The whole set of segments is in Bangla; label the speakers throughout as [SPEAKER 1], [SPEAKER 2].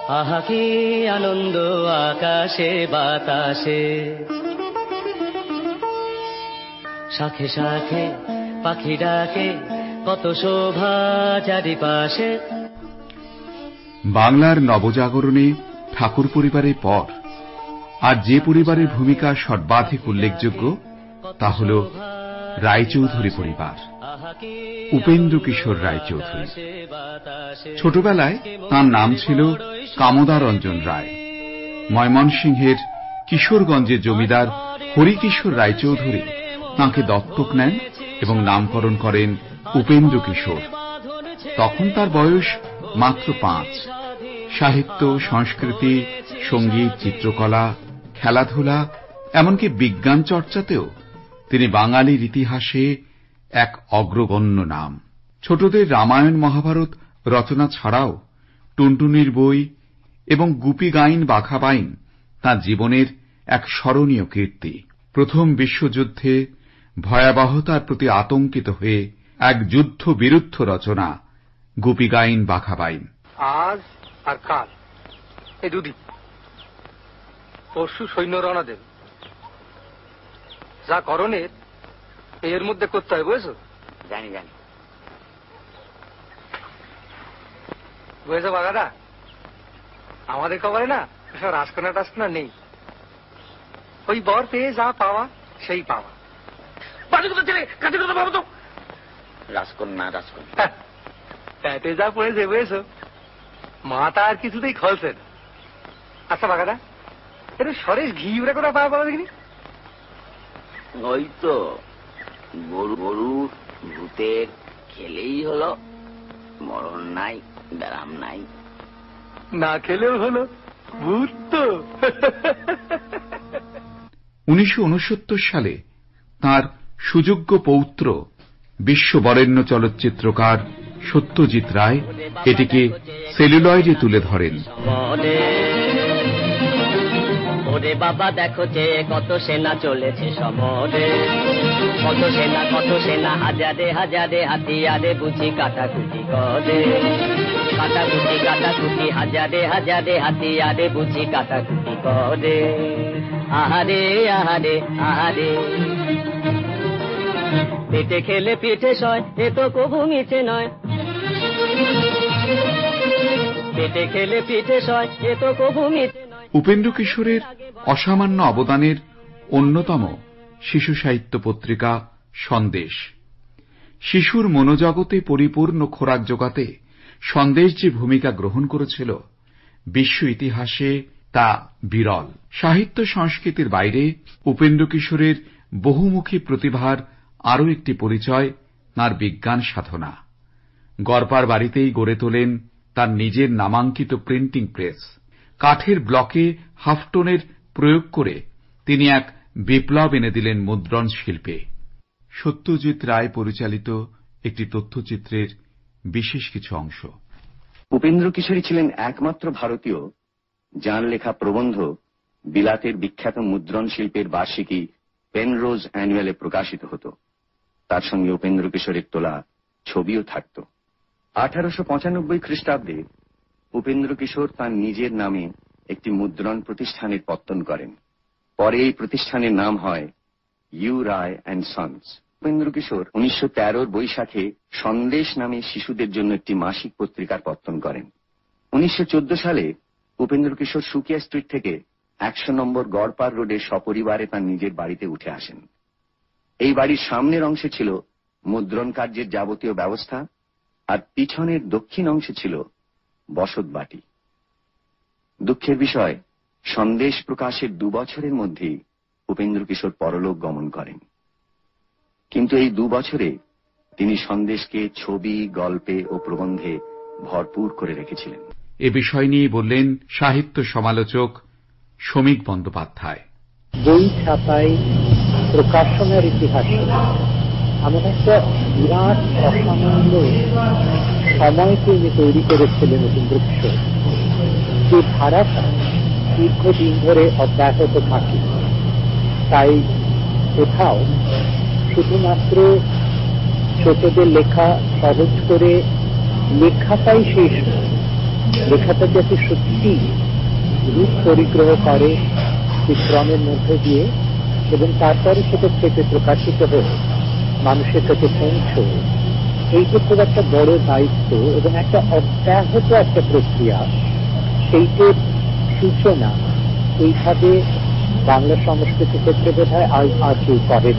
[SPEAKER 1] আহা কি আনন্দ আকাশে বাতাসে, শাখে শাখে পাখি ডাকে, কত শোভা চারিপাশে।
[SPEAKER 2] বাংলার নবজাগরণে ঠাকুর পরিবারের পর আর যে পরিবারের ভূমিকা সর্বাধিক উল্লেখযোগ্য তা হল রায়চৌধুরী পরিবার। উপেন্দ্র কিশোর রায়চৌধুরী। ছোটবেলায় তাঁর নাম ছিল কামদা রঞ্জন রায়। ময়মনসিংহের কিশোরগঞ্জের জমিদার হরিকিশোর রায়চৌধুরী তাঁকে দত্তক নেন এবং নামকরণ করেন উপেন্দ্র কিশোর। তখন তার বয়স মাত্র 5। সাহিত্য, সংস্কৃতি, সঙ্গীত, চিত্রকলা, খেলাধুলা, এমনকি বিজ্ঞান চর্চাতেও তিনি বাঙালির ইতিহাসে এক অগ্রগণ্য নাম। ছোটদের রামায়ণ মহাভারত রচনা ছাড়াও টুনটুনির বই এবং গুপি গাইন বাঘা বাইন তাঁর জীবনের এক স্মরণীয় কীর্তি। প্রথম বিশ্বযুদ্ধে ভয়াবহতার প্রতি আতঙ্কিত হয়ে এক যুদ্ধ বিরুদ্ধ রচনা গুপি গাইন বাঘা বাইন।
[SPEAKER 3] আজ আর কাল এই দুদিন, পরশু সৈন্য রওনা দেব। যা করণের এর মধ্যে করতে হয়, বুঝেছো?
[SPEAKER 4] জানি জানি।
[SPEAKER 3] বুঝেছো বাগাদা? আমাদের খবরে না সব রাজকন্যা টাজকন্যা নেই। ওই বর পেয়ে যা পাওয়া সেই পাওয়া। ভাবো তো,
[SPEAKER 4] রাজকন্যা রাজকন্যা
[SPEAKER 3] প্যাটে যা পড়েছে, বুঝেছো? মাথা আর কিছুতেই খলছে না। আচ্ছা বাগাদা, এটা সরেশ ঘি উড়ে করে পাওয়া পাওয়া দেখিনি?
[SPEAKER 4] ওই তো গরু গরু ভূতের খেলেই হলো, মরণ নাই, ব্যারাম নাই।
[SPEAKER 3] না খেলেও হলো, ভূত তো।
[SPEAKER 2] 1969 সালে তাঁর সুযোগ্য পৌত্র বিশ্ববরেণ্য চলচ্চিত্রকার সত্যজিৎ রায় এটিকে সেলুলয়েডে তুলে ধরেন।
[SPEAKER 1] ওরে বাবা দেখো যে কত সেনা চলেছে সমরে, কত সেনা হাজারে হাজারে হাতিয়ারে বুঝি কাটাকুটি করে, কাটাকুটি হাজারে হাজারে হাতিয়ারে বুঝি কাটাকুটি করে। আহারে আহারে আহারে, পেটে খেলে পিঠে সয়, এ তো কবু মিছে নয়। পেটে খেলে পিঠে সয়, এ তো কবু মিছে নয়।
[SPEAKER 2] উপেন্দ্র কিশোরের অসামান্য অবদানের অন্যতম শিশু সাহিত্য পত্রিকা সন্দেশ। শিশুর মনোজগতে পরিপূর্ণ খোরাক জোগাতে সন্দেশ যে ভূমিকা গ্রহণ করেছিল বিশ্ব ইতিহাসে তা বিরল। সাহিত্য সংস্কৃতির বাইরে উপেন্দ্র কিশোরের বহুমুখী প্রতিভার আরও একটি পরিচয় তাঁর বিজ্ঞান সাধনা। গড়পার বাড়িতেই গড়ে তোলেন তার নিজের নামাঙ্কিত প্রিন্টিং প্রেস। কাঠের ব্লকে হাফটোনের প্রয়োগ করে তিনি এক বিপ্লব এনে দিলেন মুদ্রণ শিল্পে। সত্যজিৎ রায় পরিচালিত একটি তথ্যচিত্রের বিশেষ কিছু অংশ।
[SPEAKER 5] উপেন্দ্র কিশোরী ছিলেন একমাত্র ভারতীয় যাঁর লেখা প্রবন্ধ বিলাতের বিখ্যাত মুদ্রণ শিল্পের বার্ষিকী পেনরোজ অ্যানুয়ালে প্রকাশিত হতো। তার সঙ্গে উপেন্দ্র কিশোরের তোলা ছবিও থাকত। 1895 খ্রিস্টাব্দে উপেন্দ্র কিশোর তাঁর নিজের নামে একটি মুদ্রণ প্রতিষ্ঠানের পত্তন করেন। পরে এই প্রতিষ্ঠানের নাম হয় U Ray and sons. Upendra Kishore 1913 বৈশাখে সন্দেশ নামে শিশুদের জন্য একটি মাসিক পত্রিকার পত্তন করেন। 1914 সালে উপেন্দ্র কিশোর সুকিয়া স্ট্রিট থেকে 100 নম্বর গড়পার রোডে সপরিবারে তার নিজের বাড়িতে উঠে আসেন। এই বাড়ির সামনের অংশে ছিল মুদ্রণ কার্যের যাবতীয় ব্যবস্থা, আর পিছনের দক্ষিণ অংশে ছিল বসত বাটি। দুঃখের বিষয়, সন্দেশ প্রকাশের 2 বছরের মধ্যেই উপেন্দ্র কিশোর পরলোক গমন করেন। কিন্তু এই 2 বছরে তিনি সন্দেশকে ছবি, গল্পে ও প্রবন্ধে ভরপুর করে রেখেছিলেন।
[SPEAKER 2] এ বিষয় নিয়ে বললেন সাহিত্য সমালোচক সমীক বন্দ্যোপাধ্যায়।
[SPEAKER 6] বই ছাপাই প্রকাশনার ইতিহাসে এমন একটা বিরাট অসামান্য সময়কে উনি তৈরি করেছিলেন উপেন্দ্র কিশোর, যে ধারাটা দীর্ঘদিন ধরে অব্যাহত থাকে। তাই কোথাও শুধুমাত্র ছোটদের লেখা সহজ করে লেখাটাই শেষ নয়, লেখাটা যাতে সত্যি রূপ পরিগ্রহ করে বিক্রমের মধ্যে দিয়ে এবং তারপরে সেটা থেকে প্রকাশিত হয়ে মানুষের কাছে পৌঁছয়, এইটা খুব একটা বড় দায়িত্ব এবং একটা অব্যাহত একটা প্রক্রিয়া। সেইটার সূচনা এইভাবে বাংলা সংস্কৃতি ক্ষেত্রে বোধ হয় আর কেউ করেন।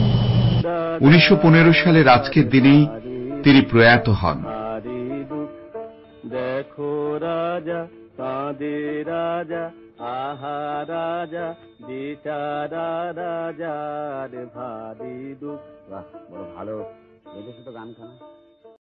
[SPEAKER 2] 1915 সালের আজকের দিনেই তিনি প্রয়াত হন।
[SPEAKER 7] দেখো রাজা কাঁদে রাজা, আহা রাজা বেচারা রাজার ভারী দুঃখ। বাহ, বড় ভালো লিখেছো তো গানখানা।